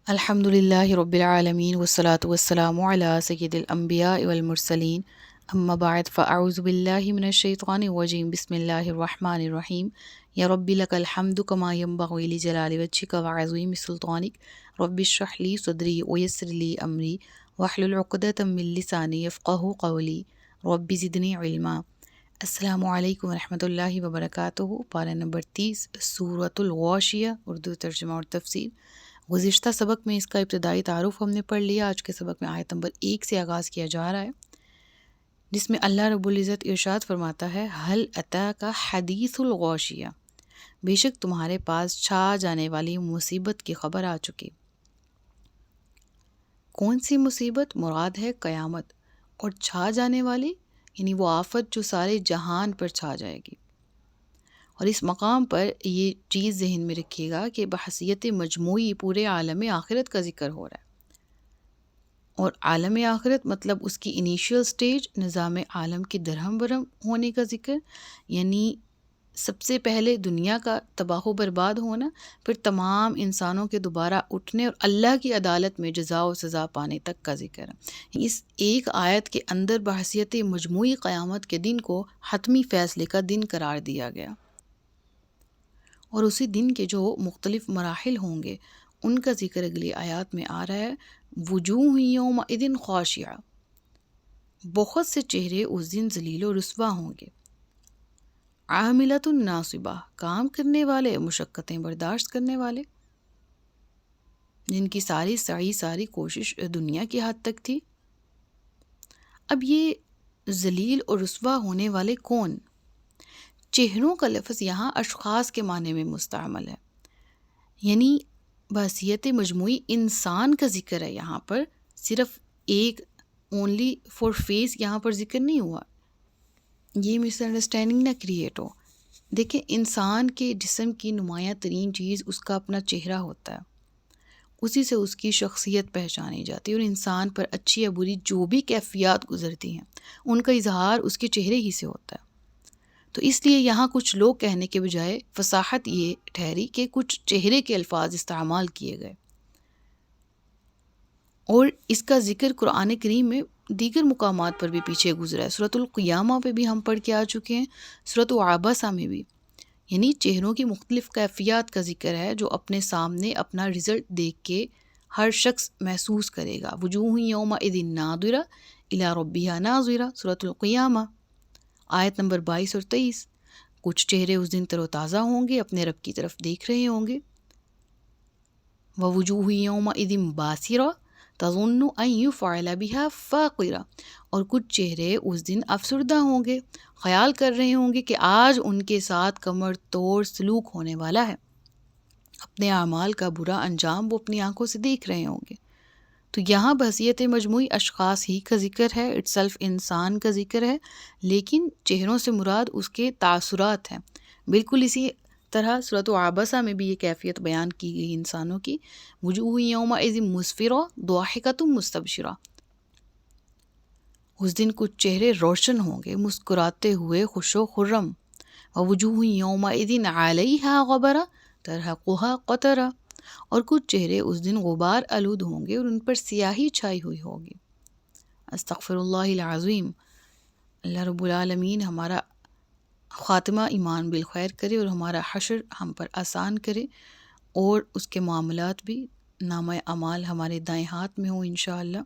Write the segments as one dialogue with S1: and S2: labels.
S1: الحمد للہ رب العالمین والصلاة والسلام علی سید الانبیاء والمرسلین اما بعد فاعوذ باللہ من الشیطان الرجیم بسم اللہ الرحمن الرحیم یا رب لک الحمد کما ینبغی لجلال وجہک وعظیم سلطانک رب اشرح لی صدری ویسر لی امری واحلل عقدۃ من لسانی یفقہوا قولی رب زدنی علما۔ السلام علیکم ورحمۃ اللہ وبرکاتہ۔ پارہ نمبر 30 سورۃ الغاشیہ، اردو ترجمہ اور تفسیر۔ گزشتہ سبق میں اس کا ابتدائی تعارف ہم نے پڑھ لیا۔ آج کے سبق میں آیت نمبر 1 سے آغاز کیا جا رہا ہے، جس میں اللہ رب العزت ارشاد فرماتا ہے ہل اتاک حدیث الغاشیہ، بے شک تمہارے پاس چھا جانے والی مصیبت کی خبر آ چکی۔ کون سی مصیبت؟ مراد ہے قیامت، اور چھا جانے والی یعنی وہ آفت جو سارے جہان پر چھا جائے گی۔ اور اس مقام پر یہ چیز ذہن میں رکھیے گا کہ بحیثیت مجموعی پورے عالم آخرت کا ذکر ہو رہا ہے، اور عالم آخرت مطلب اس کی انیشیل سٹیج، نظام عالم کی درہم برہم ہونے کا ذکر، یعنی سب سے پہلے دنیا کا تباہ و برباد ہونا، پھر تمام انسانوں کے دوبارہ اٹھنے اور اللہ کی عدالت میں جزا و سزا پانے تک کا ذکر ہے۔ اس ایک آیت کے اندر بحیثیت مجموعی قیامت کے دن کو حتمی فیصلے کا دن قرار دیا گیا، اور اسی دن کے جو مختلف مراحل ہوں گے ان کا ذکر اگلی آیات میں آ رہا ہے۔ وجوہ یومئذ خاشعہ، بہت سے چہرے اس دن ذلیل و رسوا ہوں گے۔ عاملۃ ناصبہ، کام کرنے والے، مشقتیں برداشت کرنے والے، جن کی ساری ساری کوشش دنیا کی حد تک تھی۔ اب یہ ذلیل اور رسوا ہونے والے کون؟ چہروں کا لفظ یہاں اشخاص کے معنی میں مستعمل ہے، یعنی بحیثیت مجموعی انسان کا ذکر ہے یہاں پر، صرف ایک اونلی فور فیس یہاں پر ذکر نہیں ہوا۔ یہ مس انڈرسٹینڈنگ نہ کریٹ ہو۔ دیکھیں، انسان کے جسم کی نمایاں ترین چیز اس کا اپنا چہرہ ہوتا ہے، اسی سے اس کی شخصیت پہچانی جاتی ہے، اور انسان پر اچھی یا بری جو بھی کیفیات گزرتی ہیں ان کا اظہار اس کے چہرے ہی سے ہوتا ہے۔ تو اس لیے یہاں کچھ لوگ کہنے کے بجائے فصاحت یہ ٹھہری کہ کچھ چہرے کے الفاظ استعمال کیے گئے، اور اس کا ذکر قرآن کریم میں دیگر مقامات پر بھی پیچھے گزرا ہے۔ سورۃ القیامہ پہ بھی ہم پڑھ کے آ چکے ہیں، سورۃ عابسہ میں بھی، یعنی چہروں کی مختلف کیفیات کا ذکر ہے جو اپنے سامنے اپنا رزلٹ دیکھ کے ہر شخص محسوس کرے گا۔ وجوہ یومئذ ناظرہ الی ربہا ناظرہ، سورۃ القیامہ آیت نمبر 22 اور 23۔ کچھ چہرے اس دن تر و تازہ ہوں گے، اپنے رب کی طرف دیکھ رہے ہوں گے۔ ووجوہ یومئذ باسرہ تظن ان یفعل بها فاقرہ، اور کچھ چہرے اس دن افسردہ ہوں گے، خیال کر رہے ہوں گے کہ آج ان کے ساتھ کمر توڑ سلوک ہونے والا ہے۔ اپنے اعمال کا برا انجام وہ اپنی آنکھوں سے دیکھ رہے ہوں گے۔ تو یہاں بحیثیت مجموعی اشخاص ہی کا ذکر ہے، اٹ سیلف انسان کا ذکر ہے، لیکن چہروں سے مراد اس کے تاثرات ہیں۔ بالکل اسی طرح سورۃ عابسہ میں بھی یہ کیفیت بیان کی گئی انسانوں کی۔ وجوہ یومئذ مسفرہ ضاحکۃ مستبشرہ، اس دن کچھ چہرے روشن ہوں گے، مسکراتے ہوئے خوش و خرم۔ ووجوہ یومئذ علیہا غبرہ ترہقہا قترہ، اور کچھ چہرے اس دن غبار آلود ہوں گے اور ان پر سیاہی چھائی ہوئی ہوگی۔ استغفر اللہ العظیم۔ اللہ رب العالمین ہمارا خاتمہ ایمان بالخیر کرے اور ہمارا حشر ہم پر آسان کرے، اور اس کے معاملات بھی نامہ اعمال ہمارے دائیں ہاتھ میں ہوں انشاءاللہ۔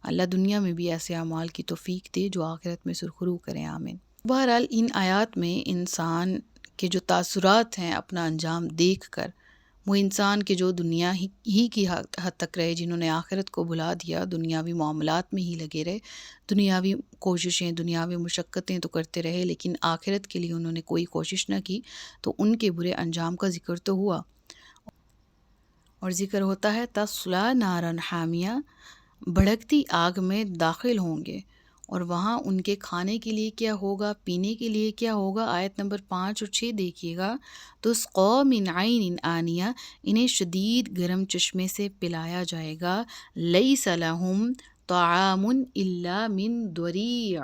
S1: اللہ دنیا میں بھی ایسے اعمال کی توفیق دے جو آخرت میں سرخرو کریں، آمین۔ بہرحال ان آیات میں انسان کے جو تاثرات ہیں اپنا انجام دیکھ کر، وہ انسان کے جو دنیا ہی کی حد تک رہے، جنہوں نے آخرت کو بھلا دیا، دنیاوی معاملات میں ہی لگے رہے، دنیاوی کوششیں، دنیاوی مشقتیں تو کرتے رہے، لیکن آخرت کے لیے انہوں نے کوئی کوشش نہ کی، تو ان کے برے انجام کا ذکر تو ہوا۔ اور ذکر ہوتا ہے تصلیٰ نارا حامیہ، بھڑکتی آگ میں داخل ہوں گے، اور وہاں ان کے کھانے کے لیے کیا ہوگا، پینے کے لیے کیا ہوگا۔ آیت نمبر 5 اور 6 دیکھیے گا، تسقیٰ من عین آنیہ، انہیں شدید گرم چشمے سے پلایا جائے گا۔ لیس لہم طعام الا من ضریع،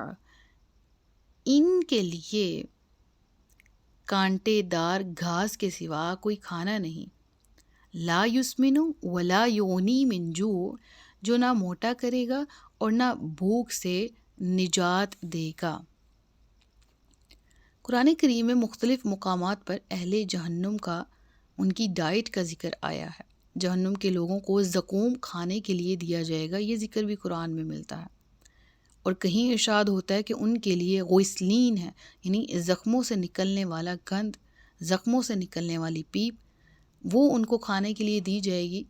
S1: ان کے لیے کانٹے دار گھاس کے سوا کوئی کھانا نہیں۔ لا یسمن ولا یغنی من جوع، جو نہ موٹا کرے گا اور نہ بھوک سے نجات دے گا۔ قرآن کریم میں مختلف مقامات پر اہل جہنم کا، ان کی ڈائٹ کا ذکر آیا ہے۔ جہنم کے لوگوں کو زقوم کھانے کے لیے دیا جائے گا، یہ ذکر بھی قرآن میں ملتا ہے۔ اور کہیں ارشاد ہوتا ہے کہ ان کے لیے غسلین ہے، یعنی زخموں سے نکلنے والا گند، زخموں سے نکلنے والی پیپ، وہ ان کو کھانے کے لیے دی جائے گی،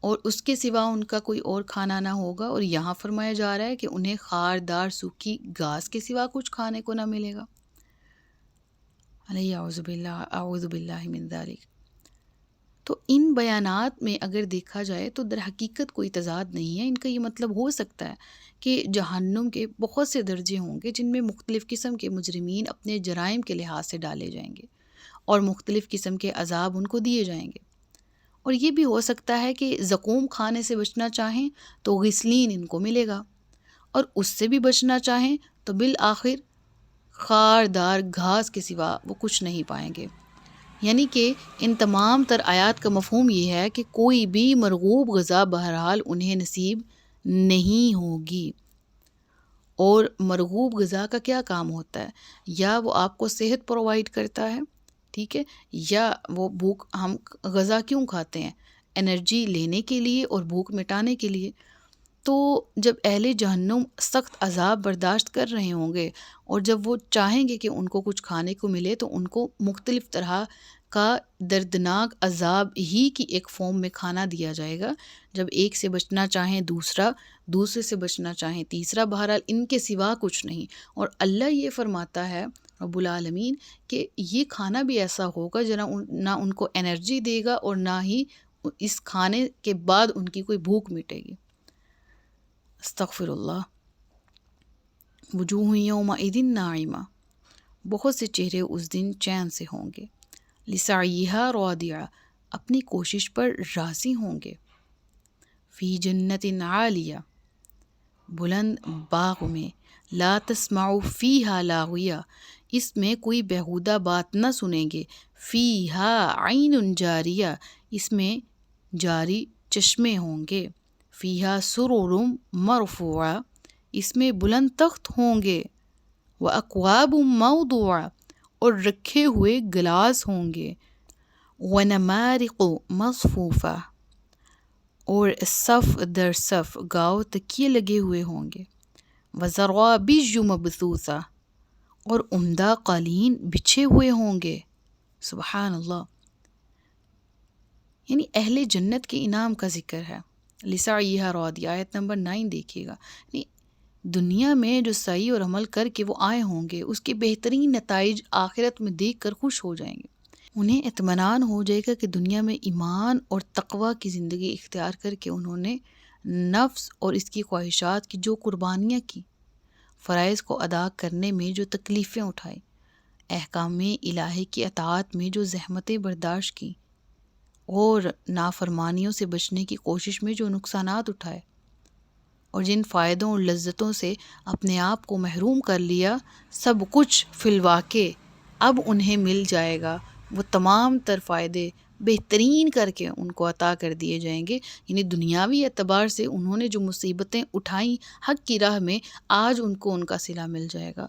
S1: اور اس کے سوا ان کا کوئی اور کھانا نہ ہوگا۔ اور یہاں فرمایا جا رہا ہے کہ انہیں خاردار سوکھی گھاس کے سوا کچھ کھانے کو نہ ملے گا۔ علیہ اعوذ باللہ من ذالک۔ تو ان بیانات میں اگر دیکھا جائے تو در حقیقت کوئی تضاد نہیں ہے۔ ان کا یہ مطلب ہو سکتا ہے کہ جہنم کے بہت سے درجے ہوں گے جن میں مختلف قسم کے مجرمین اپنے جرائم کے لحاظ سے ڈالے جائیں گے اور مختلف قسم کے عذاب ان کو دیے جائیں گے۔ اور یہ بھی ہو سکتا ہے کہ زقوم کھانے سے بچنا چاہیں تو غسلین ان کو ملے گا، اور اس سے بھی بچنا چاہیں تو بالآخر خاردار گھاس کے سوا وہ کچھ نہیں پائیں گے۔ یعنی کہ ان تمام تر آیات کا مفہوم یہ ہے کہ کوئی بھی مرغوب غذا بہرحال انہیں نصیب نہیں ہوگی۔ اور مرغوب غذا کا کیا کام ہوتا ہے؟ یا وہ آپ کو صحت پرووائڈ کرتا ہے، ٹھیک ہے، یا وہ بھوک، ہم غذا کیوں کھاتے ہیں؟ انرجی لینے کے لیے اور بھوک مٹانے کے لیے۔ تو جب اہل جہنم سخت عذاب برداشت کر رہے ہوں گے اور جب وہ چاہیں گے کہ ان کو کچھ کھانے کو ملے، تو ان کو مختلف طرح کا دردناک عذاب ہی کی ایک فارم میں کھانا دیا جائے گا۔ جب ایک سے بچنا چاہیں دوسرا، دوسرے سے بچنا چاہیں تیسرا، بہرحال ان کے سوا کچھ نہیں۔ اور اللہ یہ فرماتا ہے رب العالمین کہ یہ کھانا بھی ایسا ہوگا نہ ان کو انرجی دے گا اور نہ ہی اس کھانے کے بعد ان کی کوئی بھوک مٹے گی۔ استغفر اللہ۔ وجوہ یومئذ ناعمہ، بہت سے چہرے اس دن چین سے ہوں گے، لسعیہا راضیہ، اپنی کوشش پر راضی ہوں گے، فی جنت عالیہ، بلند باغ میں، لا تسمع فیہا لاغیہ، اس میں کوئی بیہودہ بات نہ سنیں گے، فیہا عین جاریہ، اس میں جاری چشمے ہوں گے، فیہا سرر مرفوعہ، اس میں بلند تخت ہوں گے، وَأَكْوَابٌ مَوْضُوعَةٌ، اور رکھے ہوئے گلاس ہوں گے، وَنَمَارِقُ مَصْفُوفَةٌ، اور صف در صف گاؤ تکیے لگے ہوئے ہوں گے، وَزَرَابِيُّ مَبْثُوثَةٌ، اور عمدہ قالین بچھے ہوئے ہوں گے۔ سبحان اللہ۔ یعنی اہل جنت کے انعام کا ذکر ہے۔ لسعیہا راضیہ، آیت نمبر 9 دیکھیے گا۔ یعنی دنیا میں جو سعی اور عمل کر کے وہ آئے ہوں گے، اس کے بہترین نتائج آخرت میں دیکھ کر خوش ہو جائیں گے۔ انہیں اطمینان ہو جائے گا کہ دنیا میں ایمان اور تقوی کی زندگی اختیار کر کے انہوں نے نفس اور اس کی خواہشات کی جو قربانیاں کی، فرائض کو ادا کرنے میں جو تکلیفیں اٹھائی، احکام الہی کی اطاعت میں جو زحمتیں برداشت کی، اور نافرمانیوں سے بچنے کی کوشش میں جو نقصانات اٹھائے، اور جن فائدوں اور لذتوں سے اپنے آپ کو محروم کر لیا، سب کچھ فی الواقع اب انہیں مل جائے گا۔ وہ تمام تر فائدے بہترین کر کے ان کو عطا کر دیے جائیں گے۔ یعنی دنیاوی اعتبار سے انہوں نے جو مصیبتیں اٹھائیں حق کی راہ میں، آج ان کو ان کا صلہ مل جائے گا۔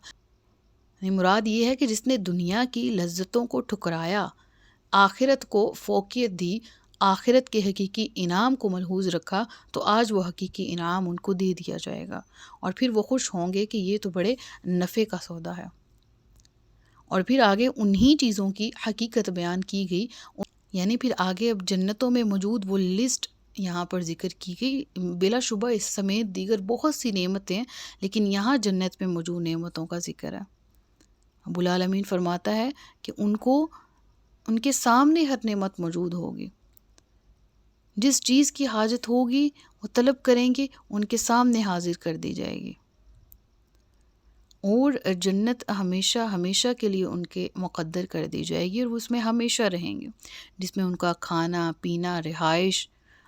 S1: یعنی مراد یہ ہے کہ جس نے دنیا کی لذتوں کو ٹھکرایا، آخرت کو فوقیت دی، آخرت کے حقیقی انعام کو ملحوظ رکھا، تو آج وہ حقیقی انعام ان کو دے دیا جائے گا، اور پھر وہ خوش ہوں گے کہ یہ تو بڑے نفع کا سودا ہے۔ اور پھر آگے انہی چیزوں کی حقیقت بیان کی گئی، یعنی پھر آگے اب جنتوں میں موجود وہ لسٹ یہاں پر ذکر کی گئی۔ بلا شبہ اس سمیت دیگر بہت سی نعمتیں، لیکن یہاں جنت میں موجود نعمتوں کا ذکر ہے۔ رب العالمین فرماتا ہے کہ ان کو ان کے سامنے ہر نعمت موجود ہوگی، جس چیز کی حاجت ہوگی وہ طلب کریں گے، ان کے سامنے حاضر کر دی جائے گی، اور جنت ہمیشہ ہمیشہ کے لیے ان کے مقدر کر دی جائے گی، اور وہ اس میں ہمیشہ رہیں گے، جس میں ان کا کھانا پینا، رہائش،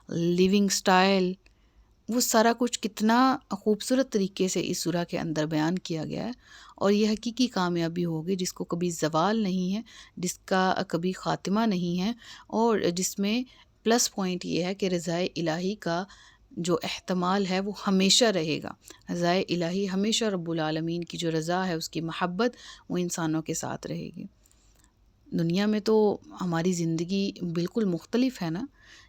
S1: لیونگ سٹائل، وہ سارا کچھ کتنا خوبصورت طریقے سے اس سورہ کے اندر بیان کیا گیا ہے، اور یہ حقیقی کامیابی ہوگی جس کو کبھی زوال نہیں ہے، جس کا کبھی خاتمہ نہیں ہے، اور جس میں پلس پوائنٹ یہ ہے کہ رضائے الہی کا جو احتمال ہے وہ ہمیشہ رہے گا۔ رضائے الہی ہمیشہ رب العالمین کی جو رضا ہے، اس کی محبت، وہ انسانوں کے ساتھ رہے گی۔ دنیا میں تو ہماری زندگی بالکل مختلف ہے نا،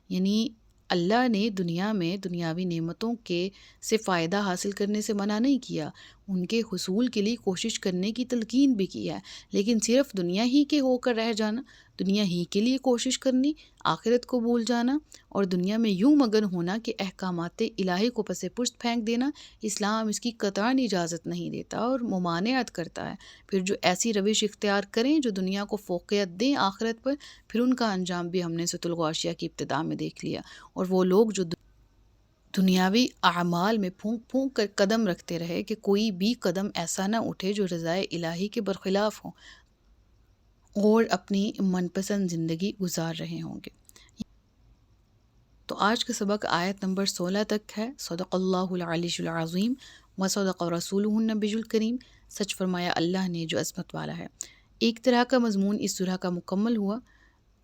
S1: یعنی اللہ نے دنیا میں دنیاوی نعمتوں کے سے فائدہ حاصل کرنے سے منع نہیں کیا، ان کے حصول کے لیے کوشش کرنے کی تلقین بھی کی ہے، لیکن صرف دنیا ہی کے ہو کر رہ جانا، دنیا ہی کے لیے کوشش کرنی، آخرت کو بھول جانا، اور دنیا میں یوں مگن ہونا کہ احکامات الہی کو پس پشت پھینک دینا، اسلام اس کی قطعاً اجازت نہیں دیتا اور ممانعت کرتا ہے۔ پھر جو ایسی روش اختیار کریں جو دنیا کو فوقیت دیں آخرت پر، پھر ان کا انجام بھی ہم نے سورۃ الغاشیہ کی ابتدا میں دیکھ لیا۔ اور وہ لوگ جو دنیاوی اعمال میں پھونک پھونک کر قدم رکھتے رہے کہ کوئی بھی قدم ایسا نہ اٹھے جو رضائے الہی کے برخلاف ہوں، اور اپنی من پسند زندگی گزار رہے ہوں گے۔ تو آج کا سبق آیت نمبر 16 تک ہے۔ صدق اللہ العلی العظیم و صدق رسولہ النبی الکریم۔ سچ فرمایا اللہ نے جو عظمت والا ہے۔ ایک طرح کا مضمون اس سورہ کا مکمل ہوا،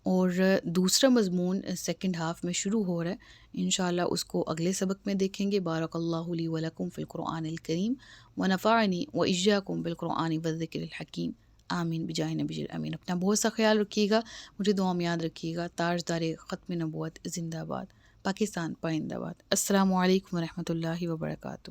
S1: اور دوسرا مضمون سیکنڈ ہاف میں شروع ہو رہا ہے، انشاءاللہ اس کو اگلے سبق میں دیکھیں گے۔ بارک اللہ لی و لکم فی القرآن الکریم و نفعنی و ایاکم بالقرآن والذکر الحکیم، آمین بجاہ نبی الامین۔ اپنا بہت سا خیال رکھیے گا، مجھے دعا میں یاد رکھیے گا۔ تاجدار ختم نبوت زندہ باد، پاکستان پائندہ باد۔ السلام علیکم ورحمۃ اللہ وبرکاتہ۔